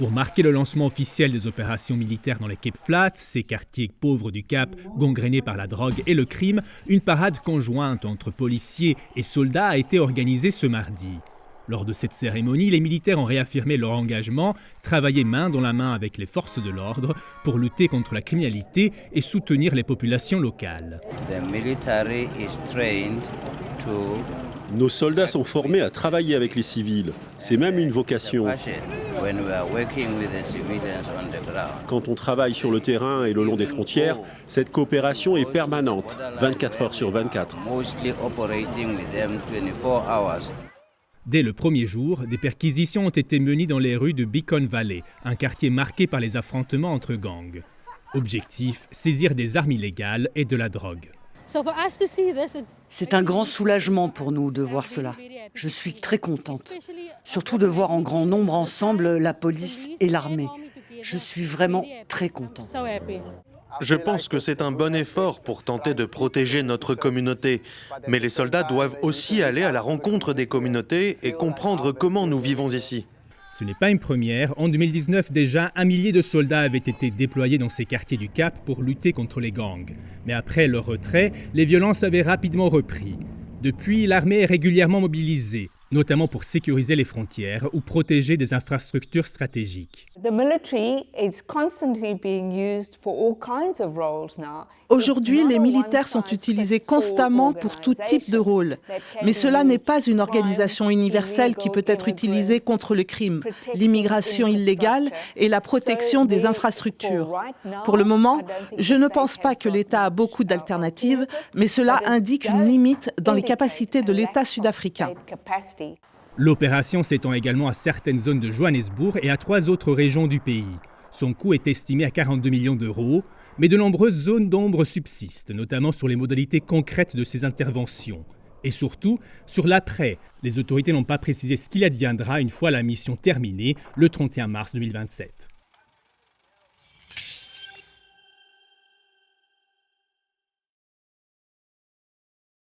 Pour marquer le lancement officiel des opérations militaires dans les Cape Flats, ces quartiers pauvres du Cap, gangrénés par la drogue et le crime, une parade conjointe entre policiers et soldats a été organisée ce mardi. Lors de cette cérémonie, les militaires ont réaffirmé leur engagement, travailler main dans la main avec les forces de l'ordre pour lutter contre la criminalité et soutenir les populations locales. Nos soldats sont formés à travailler avec les civils. C'est même une vocation. Quand on travaille sur le terrain et le long des frontières, cette coopération est permanente, 24 heures sur 24. Dès le premier jour, des perquisitions ont été menées dans les rues de Beacon Valley, un quartier marqué par les affrontements entre gangs. Objectif, saisir des armes illégales et de la drogue. C'est un grand soulagement pour nous de voir cela. Je suis très contente, surtout de voir en grand nombre ensemble la police et l'armée. Je suis vraiment très contente. Je pense que c'est un bon effort pour tenter de protéger notre communauté. Mais les soldats doivent aussi aller à la rencontre des communautés et comprendre comment nous vivons ici. Ce n'est pas une première. En 2019, déjà, 1 millier de soldats avaient été déployés dans ces quartiers du Cap pour lutter contre les gangs. Mais après leur retrait, les violences avaient rapidement repris. Depuis, l'armée est régulièrement mobilisée, notamment pour sécuriser les frontières ou protéger des infrastructures stratégiques. Aujourd'hui, les militaires sont utilisés constamment pour tout type de rôle. Mais cela n'est pas une organisation universelle qui peut être utilisée contre le crime, l'immigration illégale et la protection des infrastructures. Pour le moment, je ne pense pas que l'État a beaucoup d'alternatives, mais cela indique une limite dans les capacités de l'État sud-africain. L'opération s'étend également à certaines zones de Johannesburg et à 3 autres régions du pays. Son coût est estimé à 42 millions d'euros, mais de nombreuses zones d'ombre subsistent, notamment sur les modalités concrètes de ces interventions. Et surtout, sur l'après. Les autorités n'ont pas précisé ce qu'il adviendra une fois la mission terminée, le 31 mars 2027.